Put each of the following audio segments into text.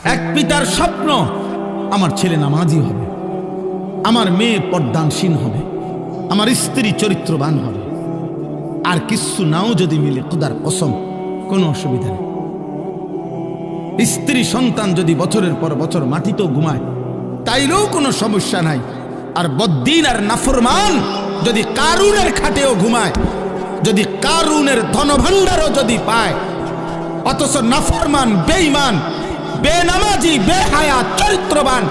এক পিতার স্বপ্ন আমার ছেলে নামাজি হবে, আমার মেয়ে পর্দানসীন হবে, আমার স্ত্রী চরিত্রবান হবে। আর কিছু নাও যদি মিলে, খোদার কসম কোনো অসুবিধা নেই। স্ত্রী সন্তান যদি বছরের পর বছর মাটিতেও ঘুমায় তাইলেও কোনো সমস্যা নাই। আর বদ্দিন আর নাফরমান যদি কারুনের খাটেও ঘুমায়, যদি কারুনের ধনভাণ্ডারও যদি পায়, অথচ নাফরমান, বেঈমান, বেনামাজি, বেহায়া, চরিত্রবান,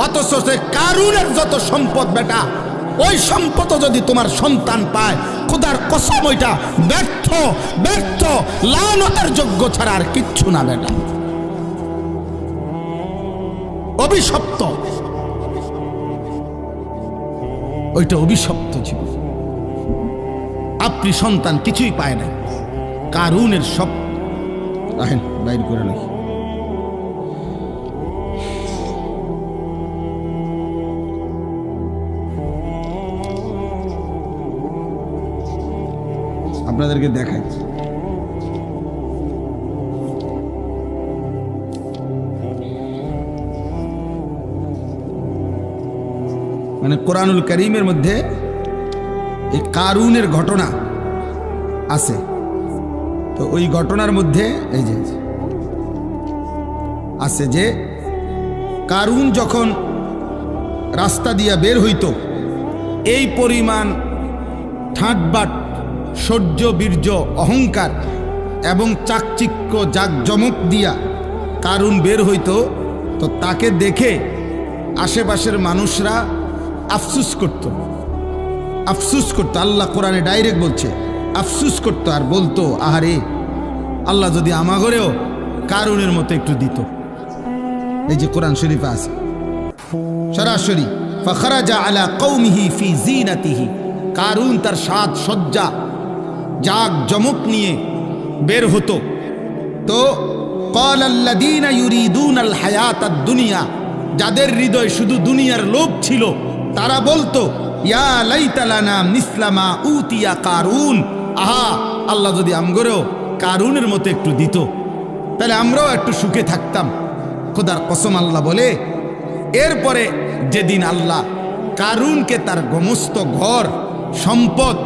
অথচ সে কারুনের যত সম্পদ বেটা, ওই সম্পদ যদি তোমার সন্তান পায়, খোদার কসম ওইটা ব্যর্থ, ব্যর্থ, লানতের যোগ্য ছাড়া আর কিচ্ছু না বেটা, অভিশপ্ত, ওইটা অভিশপ্ত জীবন। আপনি সন্তান কিছুই পায় না, কারুনের সব রাখেন বাইর করে নাকি। আপনাদেরকে দেখাই, মানে কোরআনুল কারীমের মধ্যে এই কারুনের ঘটনা আছে। তো ওই ঘটনার মধ্যে এই যে আছে যে কারুন যখন রাস্তা দিয়া বের হইতো, এই পরিমাণ ঠাটবাট, শৌর্য, বীর্য, অহংকার এবং চাকচিক্য, জাকজমক দিয়া কারুন বের হইতো। তো তাকে দেখে আশেপাশের মানুষরা আফসুস করত, আফসুস করতো। আল্লাহ কোরআনে ডাইরেক্ট বলছে, আফসুস করতো আর বলতো, আহারে আল্লাহ যদি আমাগরেও কারুনের মতো একটু দিত। এই যে কোরআন শরীফে আছে সরাসরি, ফাখরাজা আলা কওমিহি ফি জিনাতিহি, কারুন তার সাজ সজ্জা, জাক জমক নিয়ে বের হতো। তো ক্বালাল্লাযীনা ইউরিদুনাল হায়াতাদ দুনিয়া, যাদের হৃদয় শুধু দুনিয়ার লোভ ছিল, তারা বলতো, ইয়া লাইতা লানা মিসলা মা উতিয়া কারুন, আহা আল্লাহ যদি আমগরেও কারুনের মতো একটু দিত, তাহলে আমরাও একটু সুখে থাকতাম। খোদার কসম আল্লাহ বলে, এরপরে যেদিন আল্লাহ কারুনকে তার সমস্ত ঘর সম্পদ,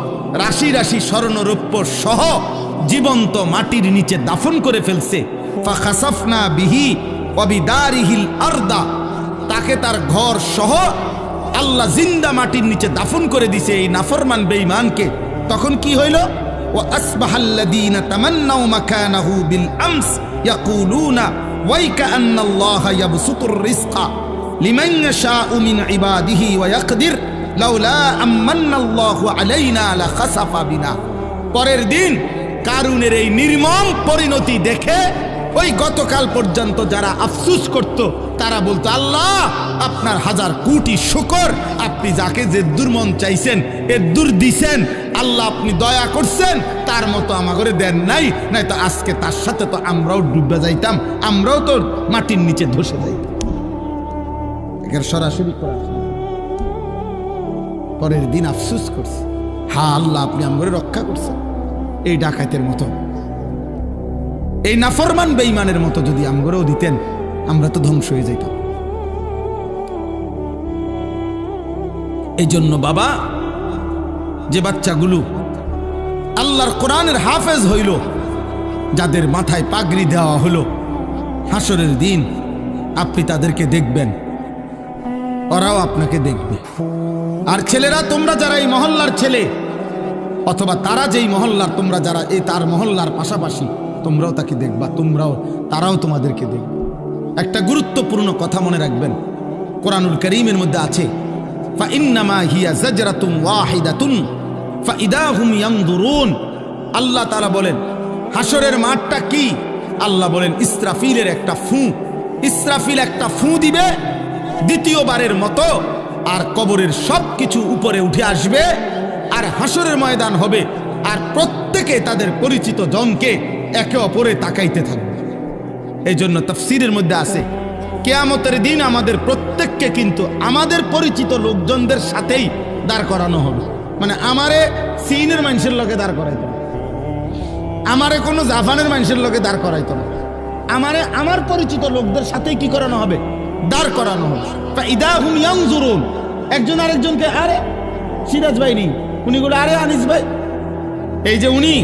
রাশি রাশি স্বর্ণরৌপ্য সহ জীবন্ত মাটির নিচে দাফন করে ফেলছে, ফাখাসাফনা বিহি ওয়া বিদারিহিল আরদা, তাকে তার ঘর সহ আল্লাহ জিন্দা মাটির নিচে দাফন করে দিছে এই নাফরমান বেঈমানকে। তখন কি হইল? ওয়া আসবাহাল্লাযীনা তামান্নাউ মাকানাহু বিল আমস ইয়াকুলুনা ওয়াইকা আন্নাল্লাহা ইয়াবসুতুর রিজকা লিমান ইয়াশাউ মিন ইবাদিহি ওয়া ইয়াকদির লাউলা আমান্নাল্লাহু আলাইনা লাখাসাফা বিনা। পরের দিন কারুনের এই নির্মম পরিণতি দেখে ওই গতকাল পর্যন্ত যারা আফসুস করত, তারা বলতো, আল্লাহ আপনার হাজার কোটি শুকর, আপনি যাকে যে দুর্মন চাইছেন এ দূর দিছেন, আল্লাহ আপনি দয়া করছেন, তার মতো আমাগরে দেন নাই, নাই তো আজকে তার সাথে তো আমরাও ডুবে যাইতাম, আমরাও তো মাটির নিচে ধসে যাইতাম। এর সরাসরি পরের দিন আফসুস করছে, হ্যাঁ আল্লাহ আপনি আমগরে রক্ষা করছেন। এই ডাকাতের মতো, এই নাফরমান বেঈমানের মতো যদি আমগরেও দিতেন, আমরা তো ধ্বংস হয়ে যাইতাম। এই জন্য বাবা, যে বাচ্চাগুলো আল্লাহর কোরআনের হাফেজ হইল, যাদের মাথায় পাগড়ি দেওয়া হলো, হাসরের দিন আপনি তাদেরকে দেখবেন, ওরাও আপনাকে দেখবে। আর ছেলেরা, তোমরা যারা এই মহল্লার ছেলে, অথবা তারা যেই মহল্লার, তোমরা যারা এই তার মহল্লার পাশাপাশি, তোমরাও তাকে দেখবা, তারাও তোমাদেরকে দেখবে। একটা গুরুত্বপূর্ণ কথা মনে রাখবেন, কোরআনুল কারীমের মধ্যে আছে, ফাইন্নামা হিয়া জাজরাতুন ওয়াহিদাতুন ফাইদাহুম ইয়ানজুরুন। আল্লাহ তাআলা বলেন, হাসরের মাঠটা কি? আল্লাহ বলেন, ইসরাফিলের একটা ফু। ইসরাফিল একটা ফু দিবে দ্বিতীয়বারের মতো, আর কবরের সব কিছু উপরে উঠে আসবে, আর হাসরের ময়দান হবে, আর প্রত্যেকে তাদের পরিচিত জনকে একে অপরে তাকাইতে থাকবে। এই জন্য তাফসীরের মধ্যে আছে, কিয়ামতের দিন আমাদের প্রত্যেককে কিন্তু আমাদের পরিচিত লোকজনদের সাথেই দাঁড় করানো হবে। মানে আমারে চীনের মানুষের লোকে দাঁড় করাইতো না, আমারে কোনো জাপানের মানুষের লোকে দাঁড় করাইতো না, আমার পরিচিত লোকদের সাথে কি করানো হবে, দাঁড় করানো হবে। ইদা হুম ইয়ানজুরুন, একজন আরেকজনকে, আরে সিরাজ ভাই নেই, উনি বলে আরে আনিস ভাই, এই যে উনি,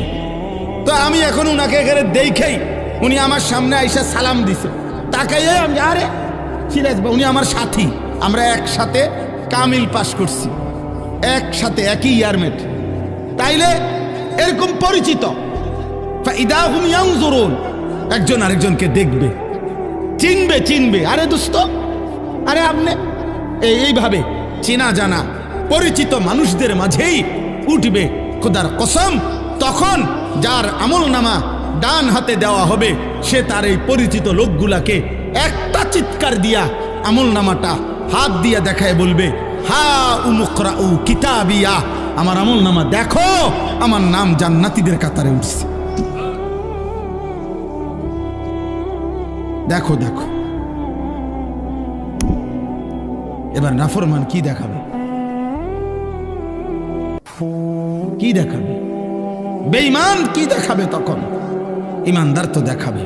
তো আমি এখন উনাকে এখানে দেখেই উনি আমার সামনে আইসা সালাম দিছে, তাকাইয়ে আমি আরে সিরাজ ভাই, উনি আমার সাথী, আমরা একসাথে কামিল পাস করছি, একসাথে একই ইয়ারমেট, তাইলে এরকম পরিচিত। ইদা হুম ইয়ানজুরুন, একজন আরেকজনকে দেখবে, চিনবে, আরে দোস্ত, আরে আপনি, এইভাবে চেনা জানা পরিচিত মানুষদের মাঝেই উঠবে খোদার কসম। তখন যার আমল নামা ডান হাতে দেওয়া হবে, সে তার এই পরিচিত লোকগুলাকে একটা চিৎকার দিয়া আমল নামাটা হাত দিয়া দেখায় বলবে, হা উমুকরাউ কিতাবিয়া, আমার আমল নামা দেখো, আমার নাম জান্নাতীদের কাতারে উঠছে। দেখো দেখো, এবার নাফরমান কি দেখাবে, কি দেখাবে, বেঈমান কি দেখাবে? তখন ইমানদার তো দেখাবে,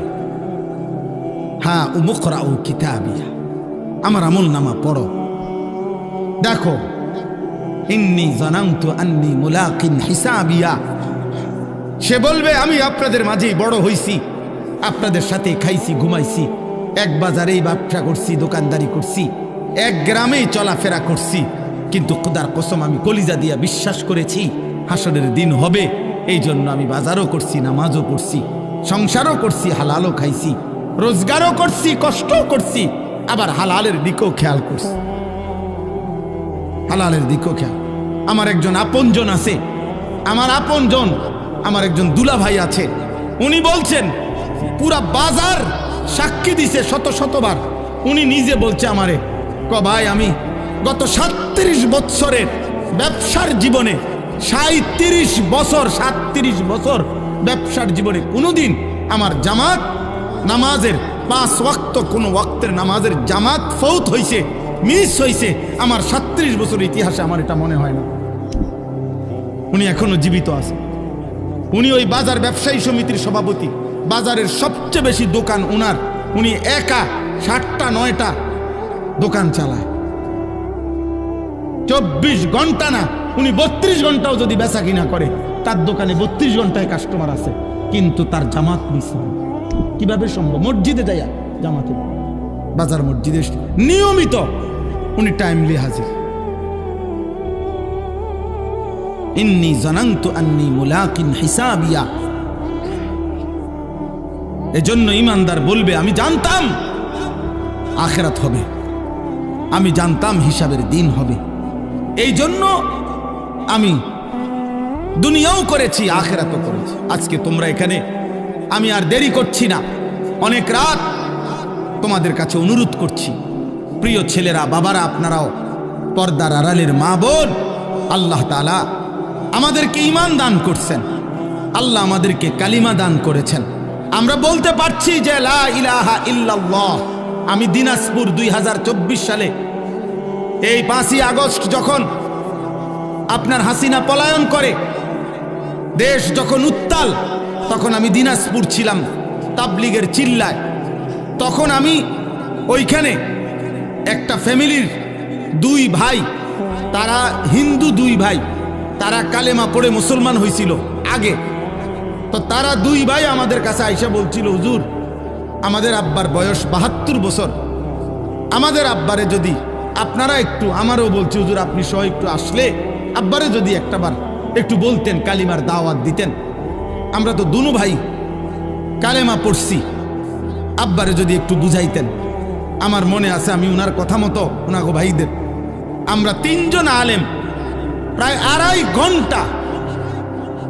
হা উমুকরাউ কিতাবিয়া, আমার আমল নামা পড়ো, দেখো, ইন্নী জানানতু আন্নী মুলাকিন হিসাবিয়া। সে বলবে আমি আপনাদের মাঝেই বড় হইছি, আপনাদের সাথে খাইছি ঘুমাইছি, এক বাজারেই ব্যবসা করছি, দোকানদারি করছি, এক গ্রামেই চলাফেরা করছি, কিন্তু খোদার কসম আমি কলিজা দিয়া বিশ্বাস করেছি হাসরের দিন হবে, এই জন্য আমি বাজারও করছি, নামাজও পড়ছি, সংসারও করছি, হালালও খাইছি, রোজগারও করছি, কষ্টও করছি, আবার হালালের দিকেও খেয়াল করছি, হালালের দিকেও খেয়াল। আমার একজন আপনজন আছে, আমার আপনজন, আমার একজন দুলা ভাই আছে, উনি বলছেন পুরা বাজার সাক্ষী দিছে শতবার, উনি নিজে বলছে আমারে, ভাই আমি গত 37 বছরের ব্যবসার জীবনে 37 বছর ব্যবসার জীবনে কোনোদিন আমার জামাত নামাজের 5 ওয়াক্ত কোনো ওয়াক্তের নামাজের জামাত ফৌত হইছে, মিস হইছে, আমার 37 বছর ইতিহাসে আমার এটা মনে হয় না। উনি এখনো জীবিত আছে, উনি ওই বাজার ব্যবসায়ী সমিতির সভাপতি, বাজারের সবচেয়ে বেশি দোকান উনার, উনি একা 7টা 9টা দোকান চালায়, 24 ঘন্টা না, উনি 32 ঘন্টাও যদি বেচা কিনা করে, তার দোকানে 32 ঘন্টায় কাস্টমার আছে, কিন্তু তার জামাত মিস হয়। কিভাবে সম্ভব? মসজিদে যাইয়া জামাতে, বাজার মসজিদে নিয়মিত উনি টাইমলি হাজির। ইন্নী জানানতু আন্নী মুলাকিন হিসাবিয়া, এজন্য ইমানদার বলবে আমি জানতাম আখিরাত হবে, আমি জানতাম হিসাবের দিন হবে, এই জন্য আমি দুনিয়াও করেছি, আখিরাতও করেছি। আজকে তোমরা এখানে, আমি আর দেরি করছি না, অনেক রাত তোমাদের কাছে অনুরোধ করছি, প্রিয় ছেলেরা, বাবারা, আপনারাও পর্দার আড়ালের মা বোন, আল্লাহ তাআলা আমাদেরকে ঈমান দান করছেন, আল্লাহ আমাদেরকে কালিমা দান করেছেন, আমরা বলতে পারছি যে লা ইলাহা ইল্লাল্লাহ। আমি দিনাজপুর 2024 সালে এই 5ই আগস্ট যখন আপনার হাসিনা পলায়ন করে, দেশ যখন উত্তাল, তখন আমি দিনাজপুর ছিলাম তাবলিগের চিল্লায়। তখন আমি ওইখানে একটা ফ্যামিলির 2 ভাই, তারা হিন্দু 2 ভাই, তারা কালেমা পড়ে মুসলমান হয়েছিল আগে, তো তারা 2 ভাই আমাদের কাছে আইসা বলছিল, হুজুর আমাদের আব্বার বয়স 72 বছর, আমাদের আব্বারে যদি আপনারা একটু, আমারও বলছি হুজুর আপনি সহ একটু আসলে আব্বারে যদি একটাবার একটু বলতেন, কালিমার দাওয়াত দিতেন, আমরা তো দুনো ভাই কালেমা পড়ছি, আব্বারে যদি একটু বুঝাইতেন। আমার মনে আছে আমি উনার কথা মতো উনাগো ভাইদের, আমরা 3 জন আলেম প্রায় 2.5 ঘন্টা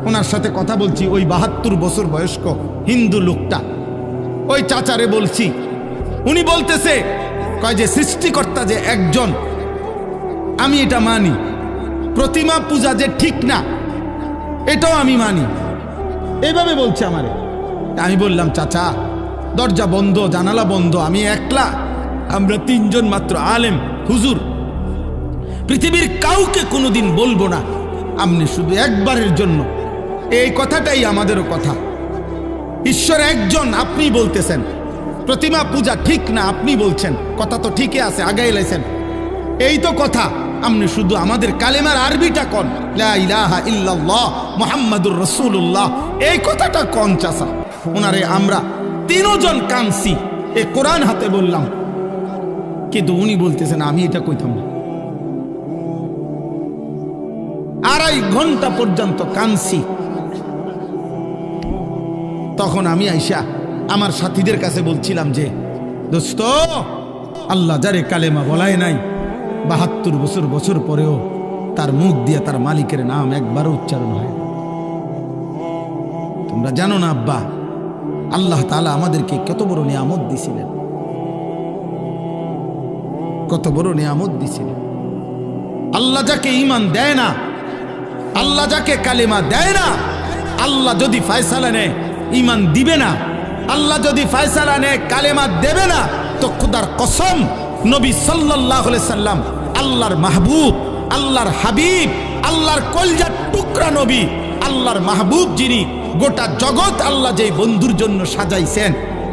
ওনার সাথে কথা বলছি। ওই 72 বছর বয়স্ক হিন্দু লোকটা, ওই চাচারে বলছি, উনি বলতেছে কয় যে সৃষ্টিকর্তা যে একজন, আমি এটা মানি, প্রতিমা পূজা যে ঠিক না এটাও আমি মানি, এইভাবে বলছে আমারে। আমি বললাম চাচা দরজা বন্ধ, জানালা বন্ধ, আমি একলা, আমরা 3 জন মাত্র আলেম, হুজুর পৃথিবীর কাউকে কোনোদিন বলবো না, আপনি শুধু একবারের জন্য, এই কথাটাই আমাদেরও কথা। ঈশ্বর একজন, আপনি বলতেছেন, প্রতিমা পূজা ঠিক না আপনি বলছেন, কথা তো ঠিকই আছে, আগাই লাইছেন, এই তো কথা। আপনি শুধু আমাদের কালেমার আরবিটা কন, লা ইলাহা ইল্লাল্লাহ মুহাম্মাদুর রাসূলুল্লাহ, এই কথাটা কন চাচা। ওনারে আমরা তিনজন কানছি, এ কোরআন হাতে বললাম, কিন্তু উনি বলতেছেন আমি এটা কইতাম না। 2.5 ঘন্টা পর্যন্ত কানছি। তখন আমি আইসা আমার সাথীদের কাছে বলছিলাম যে দোস্ত, আল্লাহ যারে কালেমা বলায় নাই 72 বছর পরেও তার মুখ দিয়ে তার মালিকের নাম একবারও উচ্চারণ হয়। তোমরা জানো না আব্বা, আল্লাহ তাআলা আমাদেরকে কত বড় নিয়ামত দিছিলেন, কত বড় নিয়ামত দিছিলেন। আল্লাহ যাকে ঈমান দেয় না, আল্লাহ যাকে কালেমা দেয় না, আল্লাহ যদি ফয়সালা নেয় ঈমান দিবে না, আল্লাহ যদি ফয়সালা নেয় কালেমা দেবে না, তো খোদার কসম নবী সাল্লাল্লাহু আলাইহি সাল্লাম আল্লাহর মাহবুব, আল্লাহর হাবিব, আল্লাহর কলজার টুকরা নবী, আল্লাহর মাহবুব যিনি, গোটা জগৎ আল্লাহ যেই বন্ধুর জন্য সাজাইছেন,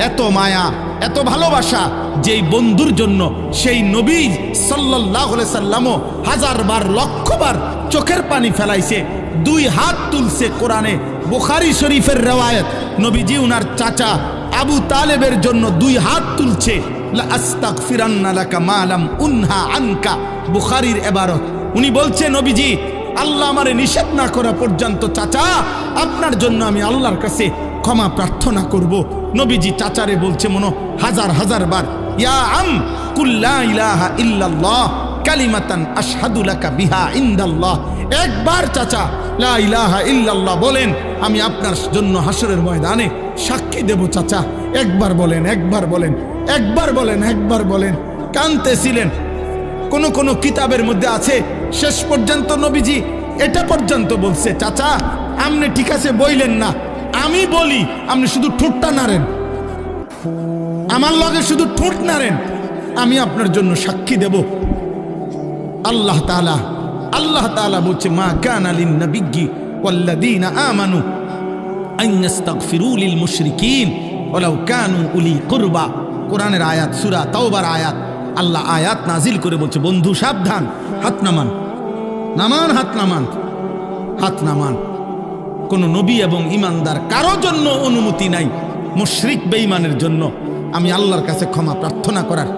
এত মায়া এত ভালোবাসা যেই বন্ধুর জন্য, সেই নবী সাল্লাল্লাহু আলাইহি সাল্লামও 1000 বার লক্ষ বার চোখের পানি ফেলাইছে, 2 হাত তুলছে। কোরআনে বুখারী শরীফের রওয়ায়াত, নবীজি উনার চাচা আবু তালেবের জন্য 2 হাত তুলছে, লা আস্তাগফিরান্না লাকা মা লাম উনহা আনকা, বুখারীর ইবারত। উনি বলছে নবীজি আল্লাহ আমারে নিষেধ না করা পর্যন্ত চাচা আপনার জন্য আমি আল্লাহর কাছে ক্ষমা প্রার্থনা করব। নবীজি চাচারে বলছে মনো 1000 বার, ইয়া আম কুল লা ইলাহা ইল্লাল্লাহ কালিমাতান আশহাদু লাকা বিহা ইনদাল্লাহ। একবার চাচা লা ইলাহা ইল্লাল্লাহ বলেন, আমি আপনার জন্য হাসরের ময়দানে সাক্ষী দেব। চাচা একবার বলেন, একবার বলেন, একবার বলেন, একবার বলেন। কানতেছিলেন। কোন কোন কিতাবের মধ্যে আছে শেষ পর্যন্ত নবীজি এটা পর্যন্ত বলছে, চাচা আপনি ঠিক আছে বইলেন না, আমি বলি আপনি শুধু ঠোঁটটা নাড়েন, আমার লগে শুধু ঠোঁট নাড়েন, আমি আপনার জন্য সাক্ষী দেব। আল্লাহ তাআলা বলছে, মা কানা লিন নাবিয়্যি ওয়াল্লাযীনা আমানু আন ইস্তাগফিরু লিল মুশরিকিন ওয়ালাউ কানু উলি কুরবা। কোরআনের আয়াত, সূরা তাওবার আয়াত। আল্লাহ আয়াত নাজিল করে বলছে, বন্ধু সাবধান, হাত নামান, নামান, হাত নামান, হাত নামান। কোন নবী এবং ইমানদার কারো জন্য অনুমতি নাই মুশরিক বেঈমানের জন্য আমি আল্লাহর কাছে ক্ষমা প্রার্থনা করার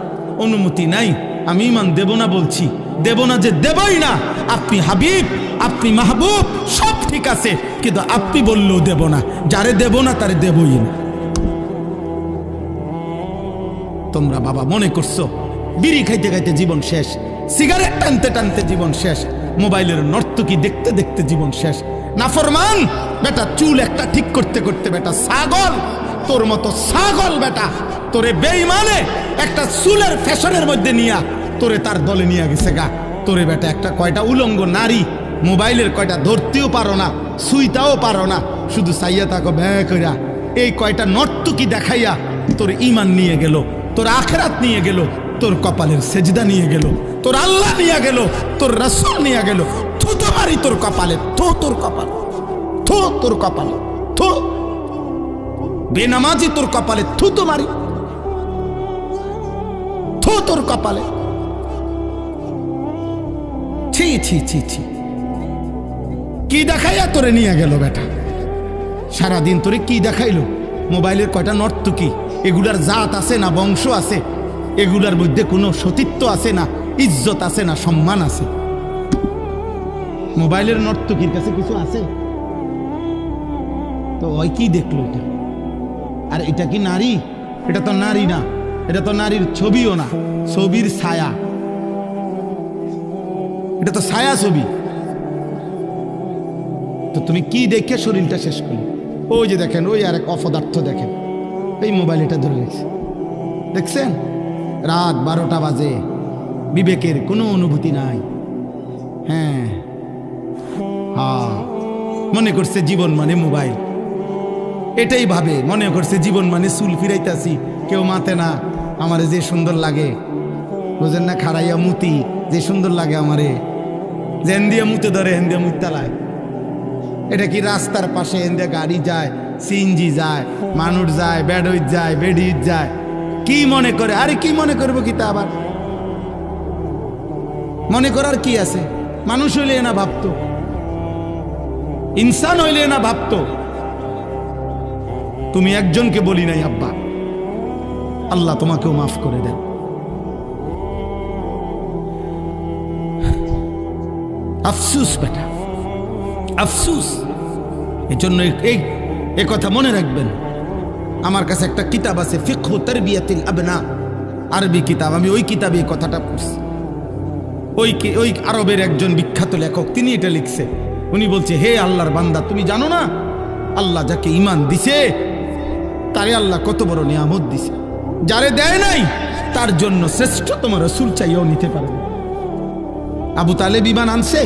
অনুমতি নাই। আমি ইমান দেব না বলছি, দেব না যে দেবই না। আপনি হাবিব, আপনি মাহবুব, সব ঠিক আছে, কিন্তু আপনি বললেও দেব না। যারে দেব না তারে দেবই না। তোমরা বাবা মনে করছো বিড়ি খাইতে খাইতে জীবন শেষ, সিগারেট টানতে টানতে জীবন শেষ, মোবাইলের নর্তকী দেখতে দেখতে জীবন শেষ। নাফরমান বেটা, চুল একটা ঠিক করতে করতে বেটা ছাগল, তোর মতো ছাগল বেটা, তোরে বেঈমানে একটা চুলের ফ্যাশনের মধ্যে নিয়া তোরে তার দলে নিয়ে গেছে গা। তোরে বেটা একটা কয়টা উলঙ্গ নারী মোবাইলের কয়টা ধরতেও পারো না, সুইতাও পারো না, শুধু চাইয়া তাকে ব্যয় কইরা এই কয়টা নর্তকী দেখাইয়া তোর ঈমান নিয়ে গেল, তোর আখিরাত নিয়ে গেল, তোর কপালের সেজদা নিয়ে গেল, তোর আল্লাহ নিয়ে গেল, তোর রাসূল নিয়ে গেল। থু তো মারি তোর কপালে, থু তোর কপাল, থু তোর কপালে, থু বেনামাজি তোর কপালে, থু তো মারি, থু তোর কপালে। ছি ছি ছি ছি, কি দেখাইয়া তোরে নিয়ে গেল বেটা? সারাদিন তোরে কি দেখাইলো? মোবাইলের কয়টা নর্তকী, এগুলার জাত আছে না, বংশ আছে, এগুলার মধ্যে কোনো সতীত্ব আছে না, ইজ্জত আছে না, সম্মান আছে? মোবাইলের নর্তকীর কাছে কিছু আছে? তো ওই কি দেখলো এটা? আর এটা কি নারী? এটা তো নারী না, এটা তো নারীর ছবিও না, ছবির ছায়া, এটা তো ছায়া ছবি। তো তুমি কি দেখে শরীরটা শেষ করলে? ওই যে দেখেন, ওই আর এক অপদার্থ দেখেন, এই মোবাইল এটা ধরে রেখেছে, দেখছেন? রাত 12টা বাজে, বিবেকের কোনো অনুভূতি নাই। হ্যাঁ, মনে করছে জীবন মানে মোবাইল, এটাই ভাবে, মনে করছে জীবন মানে চুল ফিরাইতাছি, কেউ মাতে না, আমারে যে সুন্দর লাগে, বুঝেন না, খাড়াইয়া মুতি যে সুন্দর লাগে আমারে, যেন দিয়ে মুতে ধরে হেন দিয়ে মুতালায়। এটা কি রাস্তার পাশে হেন দিয়ে গাড়ি যায়, সিএনজি যায়, মানুষ যায়, বেডউইট যায়, বেডিউইট যায়, কি মনে করে? আরে কি মনে করবো কি তা আবার মনে করার কি আছে? মানুষ হইলে না ভাবতো, ইনসান হইলে না ভাবতো। তুমি একজনকে বলি নাই আব্বা, আল্লাহ তোমাকেও মাফ করে দেন। আফসুস বেটা, আফসুস। এই জন্য এই কথা মনে রাখবেন। আমার কাছে একটা কিতাব আছে, ফিকহু তারবিয়াতিল আবনা, আরবি কিতাব। আমি ওই কিতাবে এই কথাটা পড়ছি। ওই আরবের একজন বিখ্যাত লেখক, তিনি এটা লিখছে। উনি বলছে, হে আল্লাহর বান্দা, তুমি জানো না আল্লাহ যাকে ঈমান দিছে তারে আল্লাহ কত বড় নিয়ামত দিছে। যারে দেয় নাই তার জন্য শ্রেষ্ঠতম রাসূল চাইও নিতে পারে না। আবু তালেব ঈমান আনছে,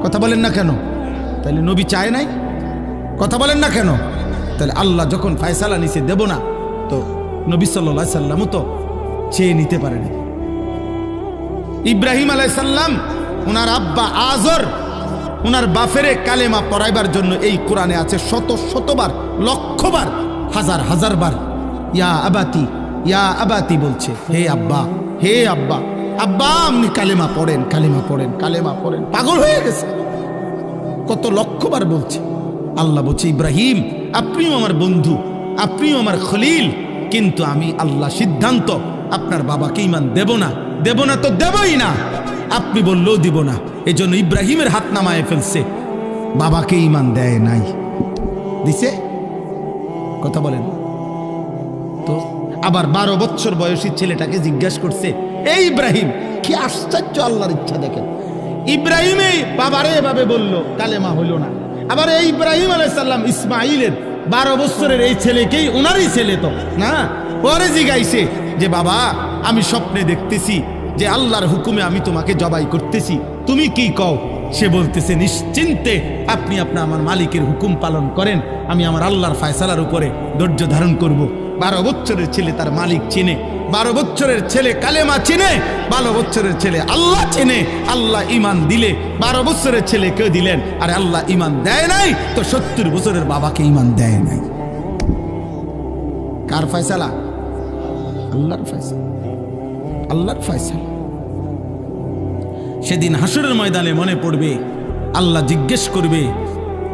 কথা বলেন না কেন? তাহলে নবী চায় নাই, কথা বলেন না কেন? তাহলে আল্লাহ যখন ফয়সালা নিছে দেব না, তো নবী সাল্লাল্লাহু আলাইহি সাল্লামও তো চেয়ে নিতে পারে না। ইব্রাহিম আলাইহিস সালাম, ওনার আব্বা আজর ওনার বাফেরে কালেমা পড়াইবার জন্য এই কোরআনে আছে শত শতবার, লক্ষবার, হাজার হাজার বার ইয়া আবাতি, ইয়া আবাতি বলছে, হে আব্বা, হে আব্বা, আব্বা আপনি কালেমা পড়েন, কালেমা পড়েন, কালেমা পড়েন। পাগল হয়ে গেছে, কত লক্ষবার বলছে। আল্লাহ বলছে, ইব্রাহিম আপনিও আমার বন্ধু, আপনিও আমার খলিল, কিন্তু আমি আল্লাহ সিদ্ধান্ত আপনার বাবাকে ঈমান দেব না, দেব না তো দেবই না, আপনি বললেও দিব না। এই জন্য ইব্রাহিমের হাত নামায় ফেলছে, বাবাকে ঈমান দেয় নাই, দিছে? কথা বলেন তো। আবার 12 বছর বয়সী ছেলেটাকে জিজ্ঞাসা করছে, এই ইব্রাহিম, কি আশ্চর্য আল্লাহর ইচ্ছা দেখেন। ইব্রাহিম এই বাবারে এভাবে বলল, কালেমা হইল না। আবার এই ইব্রাহিম আলাইহিস সালাম ইসমাইলের 12 বছরের এই ছেলেকেই, ওনারই ছেলে তো না, পরে জিগাইছে যে বাবা আমি স্বপ্নে দেখতেছি যে আল্লাহর হুকুমে আমি তোমাকে জবাই করতেছি, তুমি কি কও? সে বলতেছে, নিশ্চিন্তে আপনি আমার মালিকের হুকুম পালন করেন, আমি আমার আল্লাহর ফয়সালার উপরে ধৈর্য ধারণ করব। 12 বছরের ছেলে তার মালিক চিনে, 12 বছরের ছেলে কালেমা চিনে, 12 বছরের ছেলে আল্লাহ চিনে। আল্লাহ ঈমান দিলে 12 বছরের ছেলে কে দিলেন, আর আল্লাহ ঈমান দেয় নাই তো 70 বছরের বাবাকে ঈমান দেয় নাই। কার ফয়সালা? আল্লাহর ফয়সালা, আল্লাহর ফয়সালা। সেদিন হাসরের ময়দানে মনে পড়বে, আল্লাহ জিজ্ঞেস করবে,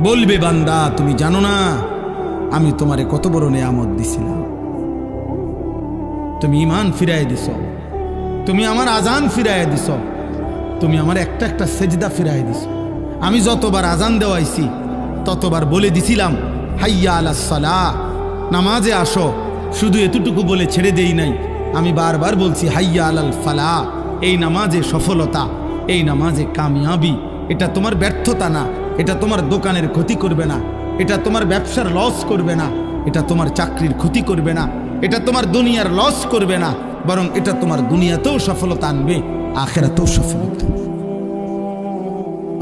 বলবে, বান্দা তুমি জানো না আমি তোমারে কত বড় নিয়ামত দিছিলাম, তুমি ঈমান ফিরায় দিছ, তুমি আমার আজান ফিরায় দিছ, তুমি আমার একটা একটা সেজদা ফিরায় দিছ। আমি যতবার আজান দেওয়াইছি ততবার বলে দিছিলাম, হাইয়া আলাস সালাহ, নামাজে আসো। শুধু এতটুকু বলে ছেড়ে দেই নাই, আমি বারবার বলছি হাইয়া আলাল ফালাহ, এই নামাজে সফলতা, এই নামাজে কামিয়াবি। এটা তোমার ব্যর্থতা না, এটা তোমার দোকানের ক্ষতি করবে না, এটা তোমার ব্যবসার লস করবে না, এটা তোমার চাকরির ক্ষতি করবে না, এটা তোমার দুনিয়ার লস করবে না, বরং এটা তোমার দুনিয়াতেও সফলতা আনবে, আখিরাতেও সফলতা।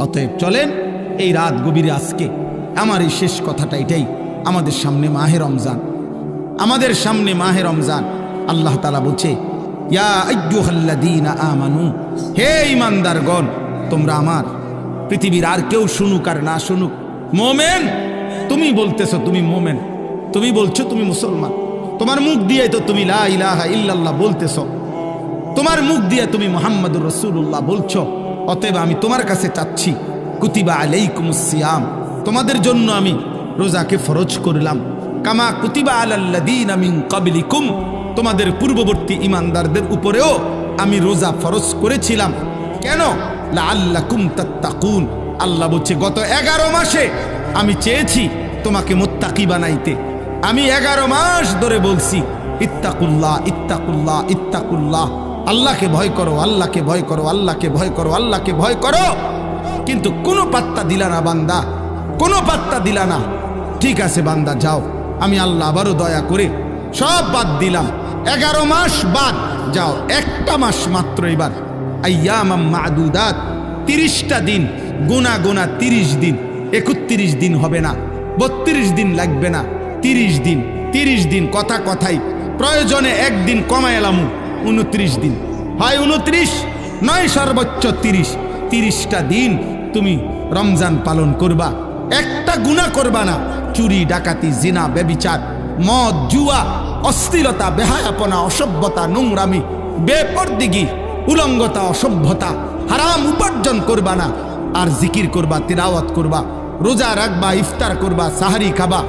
অতএব চলেন এই রাত গভীরে আজকে আমার এই শেষ কথাটা এটাই, আমাদের সামনে মাহে রমজান, আমাদের সামনে মাহে রমজান। আল্লাহ তাআলা বলছে, ইয়া আইয়ুহাল্লাযীনা আমানু, হে ঈমানদারগণ, তোমরা আমার, পৃথিবীর আর কেউ শুনুক আর না শুনুক, মোমেন, তুমি বলতেছো তুমি মোমেন, তুমি বলছো তুমি মুসলমান, তোমার মুখ দিয়ে তো তুমি লা ইলাহা ইল্লাল্লাহ বলতেছো, তোমার মুখ দিয়ে তুমি মুহাম্মাদুর রাসূলুল্লাহ বলছো। অতএব আমি তোমার কাছে চাচ্ছি, কুতিবা আলাইকুমুস সিয়াম, তোমাদের জন্য আমি রোজাকে ফরজ করলাম, কামা কুতিবা আলাল্লাযীনা মিন ক্বাবলিকুম, তোমাদের পূর্ববর্তী ঈমানদারদের উপরেও আমি রোজা ফরজ করেছিলাম। কেন? লাআল্লাকুম তাত্তাকুন, আল্লাহ বলছে গত 11 মাসে আমি চেয়েছি তোমাকে মুত্তাকি বানাইতে। আমি 11 মাস ধরে বলছি, ইত্তাকুল্লাহ, ইত্তাকুল্লাহ, ইত্তাকুল্লাহ, আল্লাহকে ভয় করো, আল্লাহকে ভয় করো, আল্লাহকে ভয় করো, আল্লাহকে ভয় করো, কিন্তু কোনো পাত্তা দিলা না বান্দা, কোনো পাত্তা দিলা না। ঠিক আছে বান্দা, যাও, আমি আল্লাহ আবারও দয়া করে সব বাদ দিলাম, 11 মাস বাদ, যাও একটা মাস মাত্র এবার, আইয়ামাম মাদুদাত, 30টা দিন গোনা গোনা, 30 দিন, 31 দিন হবে না, 32 দিন লাগবে না, 30 দিন, 30 দিন, কথা কথাই, প্রয়োজনে একদিন কমায় এলাম, 29 দিন, হয় 29 নয় সর্বোচ্চ 30, 30টা দিন তুমি রমজান পালন করবা, একটা গুনাহ করবা না, চুরি ডাকাতি জিনা ব্যভিচার মদ, জুয়া, অশ্লীলতা, বেহায়াপনা, অসভ্যতা, নোংরামি, বেপরদিগি, উলঙ্গতা, অসভ্যতা, হারাম উপার্জন করবা না। আর জিকির করবা, তিলাওয়াত করবা, রোজা রাখবা, ইফতার করবা, সাহারি খাবা,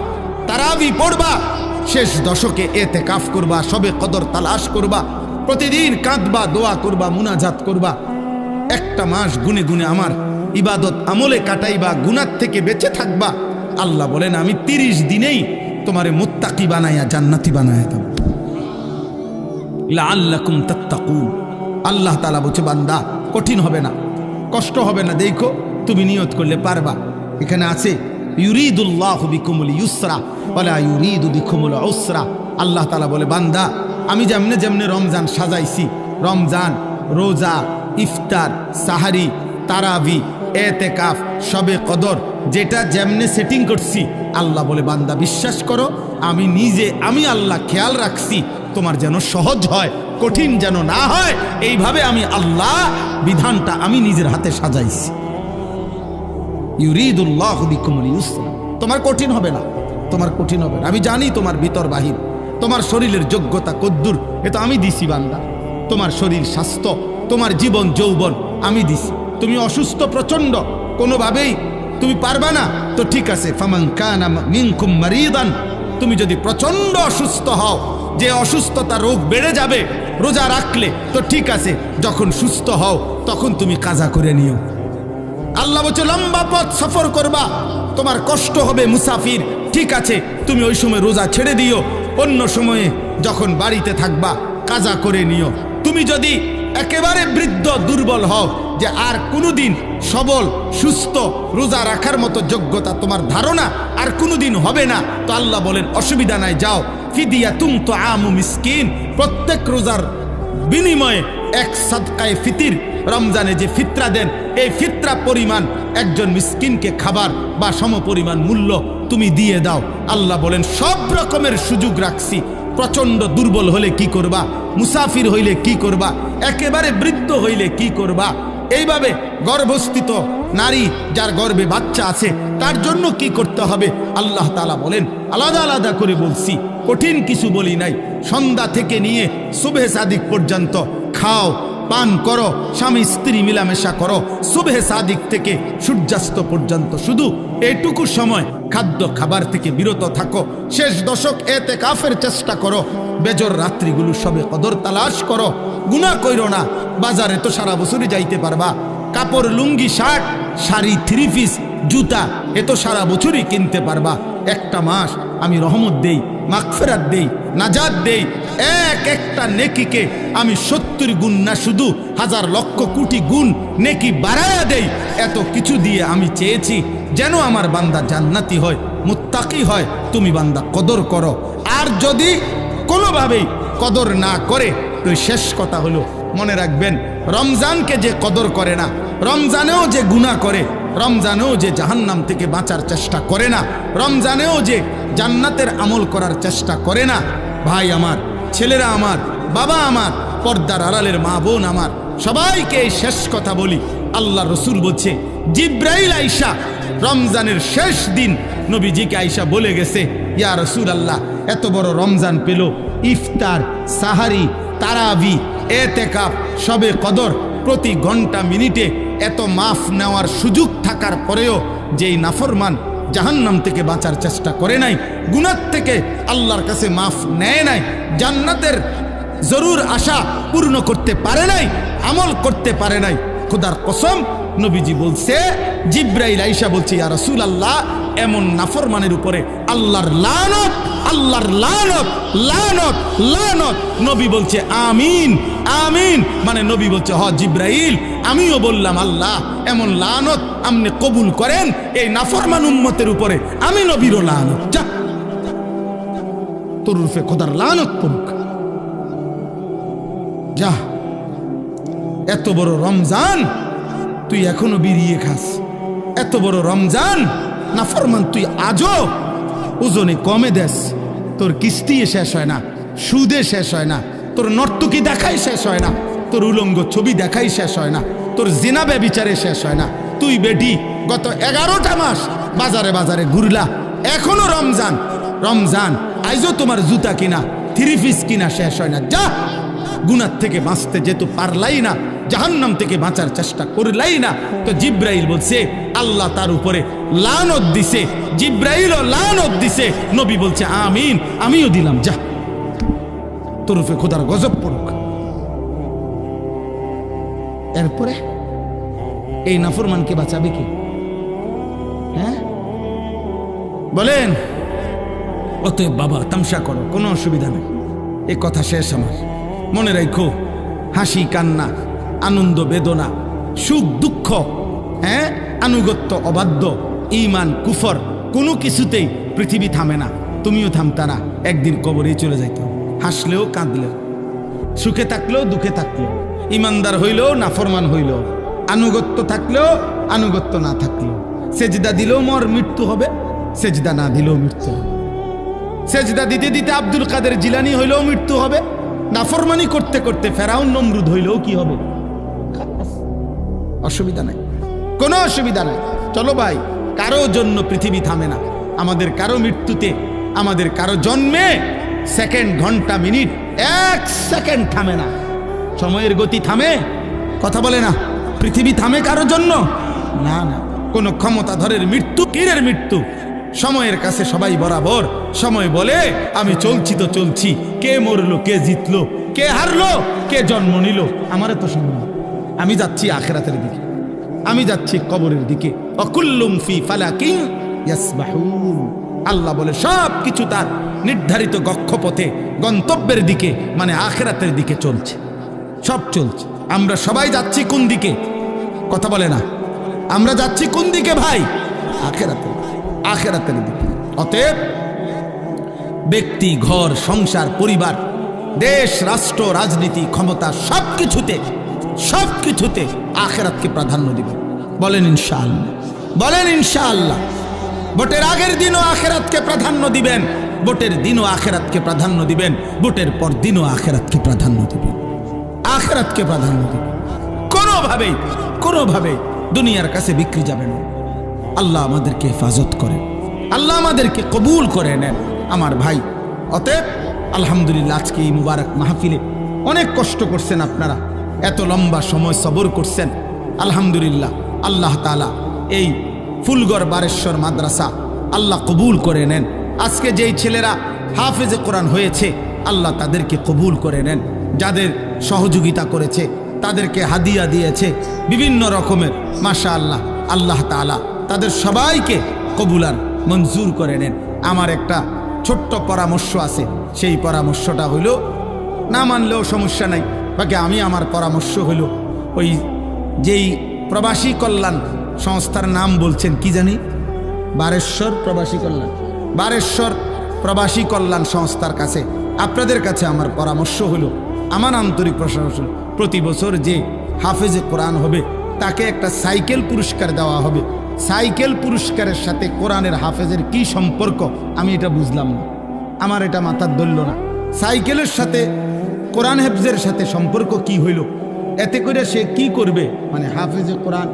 তারাবি পড়বা, শেষ দশকে এতেকাফ করবা, সবে কদর তালাশ করবা, প্রতিদিন কাঁদবা, দোয়া করবা, মুনাজাত করবা, একটা মাস গুনে গুনে আমার ইবাদত আমলে কাটাইবা, গুনার থেকে বেঁচে থাকবা। আল্লাহ বলেন আমি 30 দিনেই তোমারে মুত্তাকি বানাইয়া জান্নাতি বানাইয়া দেব। লাআল্লাকুম তাত্তাকুন। আল্লাহ তাআলা বলছে বান্দা কঠিন হবে না, কষ্ট হবে না, দেখো তুমি নিয়ত করলে পারবা। এখানে আছে ইউরিদুল্লাহু বিকুমুল ইউসরা ওয়ালা ইউরিদু বিকুমুল উসরা। আল্লাহ তাআলা বলে বান্দা আমি যেমনে যেমনে রমজান সাজাইছি, রমজান, রোজা, ইফতার, সাহারি, তারাবি, এতেকাফ, শবে কদর, যেটা যেমনে সেটিং করছি, আল্লাহ বলে বান্দা বিশ্বাস করো আমি নিজে, আমি আল্লাহ খেয়াল রাখছি তোমার যেন সহজ হয়, কঠিন যেন না হয়। এইভাবে আমি আল্লাহ বিধানটা আমি নিজের হাতে সাজাইছি। ইউরিদুল্লাহু বিকুমুল ইউসরা। তোমার কঠিন হবে না, তোমার কঠিন হবে না। আমি জানি তোমার ভিতর বাহির, তোমার শরীরের যোগ্যতা কদ্দুর, এ তো আমি দিছি বান্দা। তোমার শরীর স্বাস্থ্য, তোমার জীবন যৌবন আমি দিছি। তুমি অসুস্থ প্রচন্ড, কোনোভাবেই তুমি পারবা না, তো ঠিক আছে, ফামান কানা মিনকুম মারিদান, তুমি যদি প্রচন্ড অসুস্থ হও, যে অসুস্থতা রোগ বেড়ে যাবে রোজা রাখলে, তো ঠিক আছে, যখন সুস্থ হও তখন তুমি কাজা করে নিও। আল্লাহ বলছে লম্বা পথ সফর করবা, তোমার কষ্ট হবে, মুসাফির, ঠিক আছে, তুমি ওই সময় রোজা ছেড়ে দিও, অন্য সময়ে যখন বাড়িতে থাকবা কাজা করে নিও। তুমি যদি একেবারে বৃদ্ধ দুর্বল হও, যে আর কোনোদিন সবল সুস্থ রোজা রাখার মতো যোগ্যতা তোমার ধারণা আর কোনোদিন হবে না, তো আল্লাহ বলেন অসুবিধা নাই, যাও ফিদিয়াতুম তুআমু মিসকিন, প্রত্যেক রোজার বিনিময়ে এক সাদকায়ে ফিতির, রমজানে যে ফিতরা দেন এই ফিতরা পরিমাণ একজন মিসকিনকে খাবার বা সমপরিমাণ মূল্য তুমি দিয়ে দাও। আল্লাহ বলেন সব রকমের সুযোগ রাখছি। প্রচন্ড দুর্বল হলে কি করবা, মুসাফির হইলে কি করবা, একেবারে বৃদ্ধ হইলে কি করবা, এইভাবে গর্ভস্থিত নারী যার গর্ভে বাচ্চা আছে তার জন্য কি করতে হবে আল্লাহ তাআলা বলেন। আলাদা আলাদা করে বলছি, কঠিন কিছু বলি নাই। সন্ধ্যা থেকে নিয়ে সুবহে সাদিক পর্যন্ত খাও, পান করো, স্বামী স্ত্রী মিলামেশা করো, সুবহে সাদিক থেকে সূর্যাস্ত পর্যন্ত শুধু এইটুকু সময় খাদ্য খাবার থেকে বিরত থাকো। শেষ দশক এতেকাফের চেষ্টা করো, বেজর রাত্রিগুলো সবে কদর তালাশ করো, গুনাহ কইরো না। বাজারে তো সারা বছরই যাইতে পারবা, কাপড়, লুঙ্গি, শার্ট, শাড়ি, 3 পিস, জুতা এ তো সারা বছরই কিনতে পারবা। একটা মাস আমি রহমত দেই, মাগফিরাত দেই, নাজাত দেই, এক একটা নেকিকে আমি 70 গুণ না শুধু হাজার লক্ষ কোটি গুণ নেকি বাড়ায়া দেই। এত কিছু দিয়ে আমি চেয়েছি যেন আমার বান্দা জান্নাতি হয়, মুত্তাকি হয়। তুমি বান্দা কদর করো, আর যদি কোনোভাবেই কদর না করে তো শেষ কথা হলো মনে রাখবেন, রমজানকে যে কদর করে না, রমজানেও যে গুনাহ করে, রমজানেও যে জাহান্নাম থেকে বাঁচার চেষ্টা করে না, রমজানেও যে জান্নাতের আমল করার চেষ্টা করে না, ভাই আমার, ছেলেরা আমার, বাবা আমার, পর্দার আড়ালের মা বোন আমার, সবাইকে এই শেষ কথা বলি। আল্লাহ রসুল বলছে জিব্রাইল আইসা রমজানের শেষ দিন নবীজিকে আইসা বলে গেছে, ইয়া রাসূলুল্লাহ এত বড় রমজান পেল, ইফতার, সাহারি, তারাবি, এতেকাফ, শবে কদর, প্রতি ঘন্টা মিনিটে এত মাফ নেওয়ার সুযোগ থাকার পরেও যেই নাফরমান জাহান্নাম থেকে বাঁচার চেষ্টা করে নাই, গুনাহ থেকে আল্লাহর কাছে মাফ নেয় নাই, জান্নাতের জরুর আশা পূর্ণ করতে পারে নাই, আমল করতে পারে নাই, খোদার কসম নবীজি বলছে, জিব্রাইল আইসা বলছে, ইয়া রাসূলুল্লাহ এমন নাফরমানের উপরে আল্লাহর লানত, আল্লাহর লানত, লানত, লানত। নবী বলছে আমিন, আমিন, মানে নবী বলছে হ জিব্রাইল আমিও বললাম আল্লাহ এমন লানত আপনি কবুল করেন এই নাফরমান উম্মতের উপরে, আমি নবীরও লানত, যা তোর রূপে খোদার লানত পড়ুক, যা। এত বড় রমজান তুই এখনো বিড়িয়ে খাস, এত বড় রমজান নাফরমান তুই আজও ওজনে কমে দেস, তোর কিস্তি শেষ হয় না, সুদে শেষ হয় না, তোর নর্তকী দেখাই শেষ হয় না, তোর উলঙ্গ ছবি দেখাই শেষ হয় না, তোর জিনা ব্যভিচারে শেষ হয় না। তুই বেটি গত 11টা মাস বাজারে বাজারে ঘুরলা, এখনো রমজান, রমজান আইজও তোমার জুতা কিনা, থ্রি পিস কিনা শেষ হয় না। যা, গুনার থেকে বাঁচতে যেহেতু পারলাই না, জাহান্নাম থেকে বাঁচার চেষ্টা করলাই না, তো জিব্রাইল বলছে আল্লাহ তার উপরে লানত দিছে, জিব্রাইলও লানত দিছে, নবী বলছে আমিন, আমিও দিলাম, যা তোর উপরে খোদার গজব পড়ুক। এরপরে এই নাফরমানকে বাঁচাবে কি? হ্যাঁ বলেন? অতএব বাবা তামসা করো, কোনো অসুবিধা নেই, এই কথা শেষ আমার। মনে রাখো, হাসি কান্না, আনন্দ বেদনা, সুখ দুঃখ, হ্যাঁ, আনুগত্য অবাধ্য, ঈমান কুফর, কোনো কিছুতেই পৃথিবী থামে না, তুমিও থামতা না, একদিন কবরেই চলে যাইত। হাসলেও কাঁদলেও, সুখে থাকলেও দুঃখে থাকলেও, ইমানদার হইলেও নাফরমান হইলেও, আনুগত্য থাকলেও আনুগত্য না থাকলেও, সেজদা দিলেও মর মৃত্যু হবে, সেজদা না দিলেও মৃত্যু হবে। সেজদা দিতে দিতে আব্দুল কাদের জিলানী হইলেও মৃত্যু হবে, নাফরমানি করতে করতে ফেরাউন নমরুদ হইলেও কি হবে? অসুবিধা নাই, কোনো অসুবিধা নাই। চলো ভাই, কারো জন্য পৃথিবী থামে না, আমাদের কারো মৃত্যুতে, আমাদের কারো জন্মে সেকেন্ড, ঘন্টা, মিনিট, এক সেকেন্ড থামে না। সময়ের গতি থামে? কথা বলে না। পৃথিবী থামে কারো জন্য? না না। কোন ক্ষমতাধরের মৃত্যু, কিরের মৃত্যু? সময়ের কাছে সবাই বরাবর। সময় বলে আমি চলছি তো চলছি, কে মরলো, কে জিতলো, কে হারলো, কে জন্ম নিল, আমার তো সময়। আমি যাচ্ছি আখিরাতের দিকে, আমি যাচ্ছি কবরের দিকে। অকুল্লুম ফি ফালাকিন ইয়াসবাহুন। আল্লাহ বলে সব কিছু তার নির্ধারিত গক্ষপথে, গন্তব্যের দিকে, মানে আখিরাতের দিকে চলছে, সব চলছে। আমরা সবাই যাচ্ছি কোন দিকে? কথা বলে না। আমরা যাচ্ছি কোন দিকে ভাই? আখিরাতের, আখিরাতের দিকে। অতএব ব্যক্তি, ঘর, সংসার, পরিবার, দেশ, রাষ্ট্র, রাজনীতি, ক্ষমতা, সব কিছুতে আখিরাতকে প্রাধান্য দিবেন। বলেন ইনশাআল্লাহ, বলেন ইনশাআল্লাহ। ভোটের আগের দিনও আখিরাতকে প্রাধান্য দিবেন, ভোটের দিনও আখিরাতকে প্রাধান্য দিবেন, ভোটের পর দিনও আখিরাতকে প্রাধান্য দিবেন, আখিরাতকে প্রাধান্য দিবেন। কোনোভাবে দুনিয়ার কাছে বিক্রি যাবে না। আল্লাহ আমাদেরকে হেফাজত করেন, আল্লাহ আমাদেরকে কবুল করে নেন আমার ভাই। অতএব আলহামদুলিল্লাহ, আজকে এই মুবারক মাহফিলে অনেক কষ্ট করছেন আপনারা, এত লম্বা সময় সবর করছেন। আলহামদুলিল্লাহ, আল্লাহ তাআলা এই ফুলগড় বারেশ্বর মাদ্রাসা আল্লাহ কবুল করে নেন। আজকে যেই ছেলেরা হাফেজে কোরআন হয়েছে, আল্লাহ তাদেরকে কবুল করে নেন। যাদের সহযোগিতা করেছে, তাদেরকে হাদিয়া দিয়েছে বিভিন্ন রকমের, মাশাআল্লাহ, আল্লাহ তাআলা তাদের সবাইকে কবুলার মঞ্জুর করে নেন। আমার একটা ছোট্ট পরামর্শ আছে, সেই পরামর্শটা হইল, না মানলেও সমস্যা নাই, বাকি আমি আমার পরামর্শ হইল, ওই যেই প্রবাসী কল্যাণ সংস্থার নাম বলছেন কি জানি, বারেশ্বর প্রবাসী কল্যাণ, বারেশ্বর প্রবাসী কল্যাণ সংস্থার কাছে, আপনাদের কাছে আমার পরামর্শ হলো, আমার আন্তরিক প্রশংসা, প্রতি বছর যে হাফেজে কোরআন হবে তাকে একটা সাইকেল পুরস্কার দেওয়া হবে। সাইকেল পুরস্কারের সাথে কোরআনের হাফেজের কি সম্পর্ক আমি এটা বুঝলাম না, আমার এটা মাথার ধরল না। সাইকেলের সাথে কোরআন হেফজের সাথে সম্পর্ক কি হইল? এতে করে সে কি করবে? মানে হাফেজে কোরআন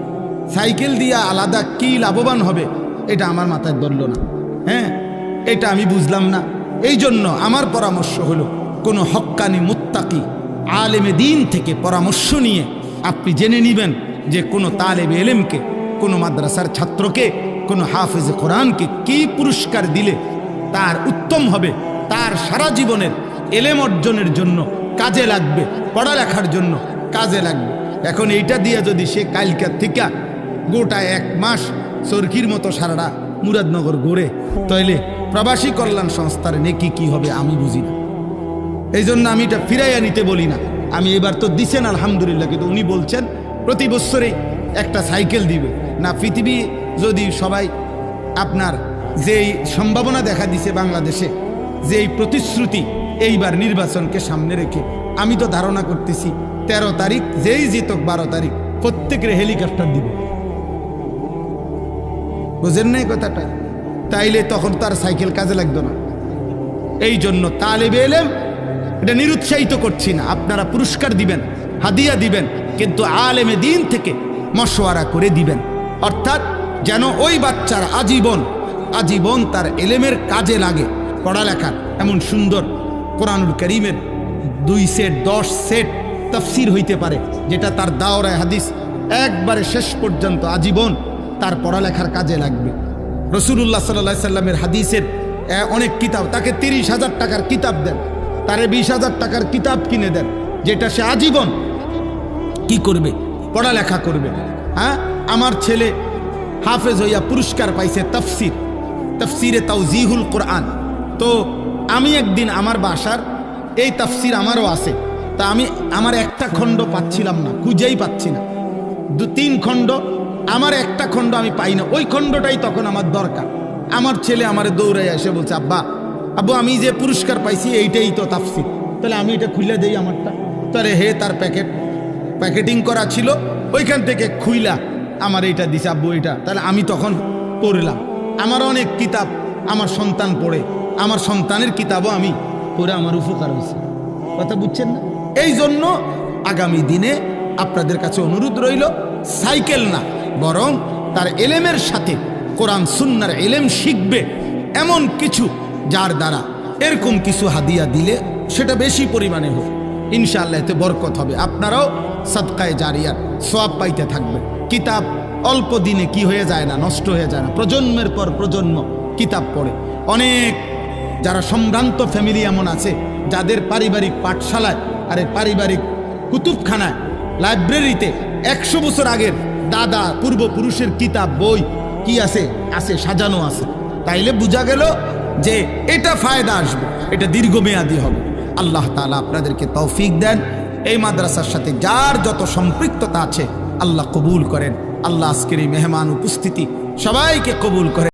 সাইকেল দিয়া আলাদা কি লাভবান হবে, এটা আমার মাথায় ধরল না। হ্যাঁ, এটা আমি বুঝলাম না। এই জন্য আমার পরামর্শ হলো, কোনো হক্কানি মুত্তাকি আলেমে দিন থেকে পরামর্শ নিয়ে আপনি জেনে নেবেন যে কোনো তালেবে এলেমকে, কোনো মাদ্রাসার ছাত্রকে, কোনো হাফেজে কোরআনকে কি পুরস্কার দিলে তার উত্তম হবে, তার সারা জীবনের এলেম অর্জনের জন্য কাজে লাগবে, পড়ালেখার জন্য কাজে লাগবে। এখন এইটা দিয়ে যদি সে কালকার থেকে গোটা এক মাস চরকির মতো সারাটা মুরাদনগর ঘুরে, তাইলে প্রবাসী কল্যাণ সংস্থার নেকি কি হবে আমি বুঝি না। এই জন্য আমি এটা ফিরাইয়া নিতে বলি না। আমি এবার তো দিছেন আলহামদুলিল্লাহ, কিন্তু উনি বলছেন প্রতি বছরেই একটা সাইকেল দিবে না। পৃথিবী যদি সবাই আপনার যেই সম্ভাবনা দেখা দিছে বাংলাদেশে, যেই প্রতিশ্রুতি এইবার নির্বাচনকে সামনে রেখে, আমি তো ধারণা করতেছি 13 তারিখ যেই জিতক 12 তারিখ প্রত্যেকের হেলিকপ্টার দিব। বুঝেন নাই কথাটা? তাইলে তখন তার সাইকেল কাজে লাগতো না। এই জন্য তালেবে এলেম এটা নিরুৎসাহিত করছি না, আপনারা পুরস্কার দিবেন, হাদিয়া দিবেন, কিন্তু আলেমে দিন থেকে মশওয়ারা করে দিবেন, অর্থাৎ যেন ওই বাচ্চার আজীবন তার এলেমের কাজে লাগে, পড়ালেখার এমন সুন্দর কোরআনুল কারীমের 2 সেট 10 সেট তাফসির হইতে পারে, যেটা তার দাওরায়ে হাদিস একবারে শেষ পর্যন্ত আজীবন তার পড়ালেখার কাজে লাগবে। রাসূলুল্লাহ সাল্লাল্লাহু আলাইহি সাল্লামের হাদিসের অনেক কিতাব, তাকে 30,000 টাকার কিতাব দেন, তারে 20,000 টাকার কিতাব কিনে দেন, যেটা সে আজীবন কি করবে? পড়ালেখা করবে। হ্যাঁ, আমার ছেলে হাফেজ হইয়া পুরস্কার পাইছে তাফসিরে তাওজিহুল কোরআন। তো আমি একদিন আমার বাসার এই তাফসির আমারও আছে, তা আমি আমার একটা খণ্ড পাচ্ছিলাম না, খুঁজেই পাচ্ছি না। 2-3 খণ্ড, আমার একটা খণ্ড আমি পাই না, ওই খণ্ডটাই তখন আমার দরকার। আমার ছেলে আমারে দৌড়াই এসে বলছে, আব্বু আমি যে পুরস্কার পাইছি এইটাই তো তাফসির, তাহলে আমি এটা খুলে দেই আমারটা। তারে হে তার প্যাকেটিং করা ছিল, ওইখান থেকে খুইলা আমার এইটা দিছে, আব্বু এইটা। তাহলে আমি তখন পড়লাম। আমার অনেক কিতাব আমার সন্তান পড়ে, আমার সন্তানের কিতাবও আমি পড়ে আমার উপকার হয়েছে। কথা বুঝছেন না? এই জন্য আগামী দিনে আপনাদের কাছে অনুরোধ রইল, সাইকেল না বরং তার এলেমের সাথে কোরআন সুন্নাহর এলেম শিখবে এমন কিছু, যার দ্বারা এরকম কিছু হাদিয়া দিলে সেটা বেশি পরিমাণে হোক, ইনশাআল্লাহ এতে বরকত হবে। আপনারাও সাদকায়ে জারিয়ার সওয়াব পাইতে থাকবে। কিতাব অল্প দিনে কি হয়ে যায় না, নষ্ট হয়ে যায় না, প্রজন্মের পর প্রজন্ম কিতাব পড়ে। অনেক যারা সম্ভ্রান্ত ফ্যামিলি এমন আছে, যাদের পারিবারিক পাঠশালায় আরে পারিবারিক কুতুবখানায় লাইব্রেরিতে 100 বছর আগের দাদা পূর্বপুরুষের কিতাব বই কি আছে সাজানো আছে। তাইলে বোঝা গেল যে এটা ফায়দা আসবে, এটা দীর্ঘমেয়াদী হবে। আল্লাহ তাআলা আপনাদেরকে তৌফিক দেন। এই মাদ্রাসার সাথে যার যত সম্পৃক্ততা আছে আল্লাহ কবুল করেন। আল্লাহ আজকের এই মেহমান উপস্থিতি সবাইকে কবুল করেন।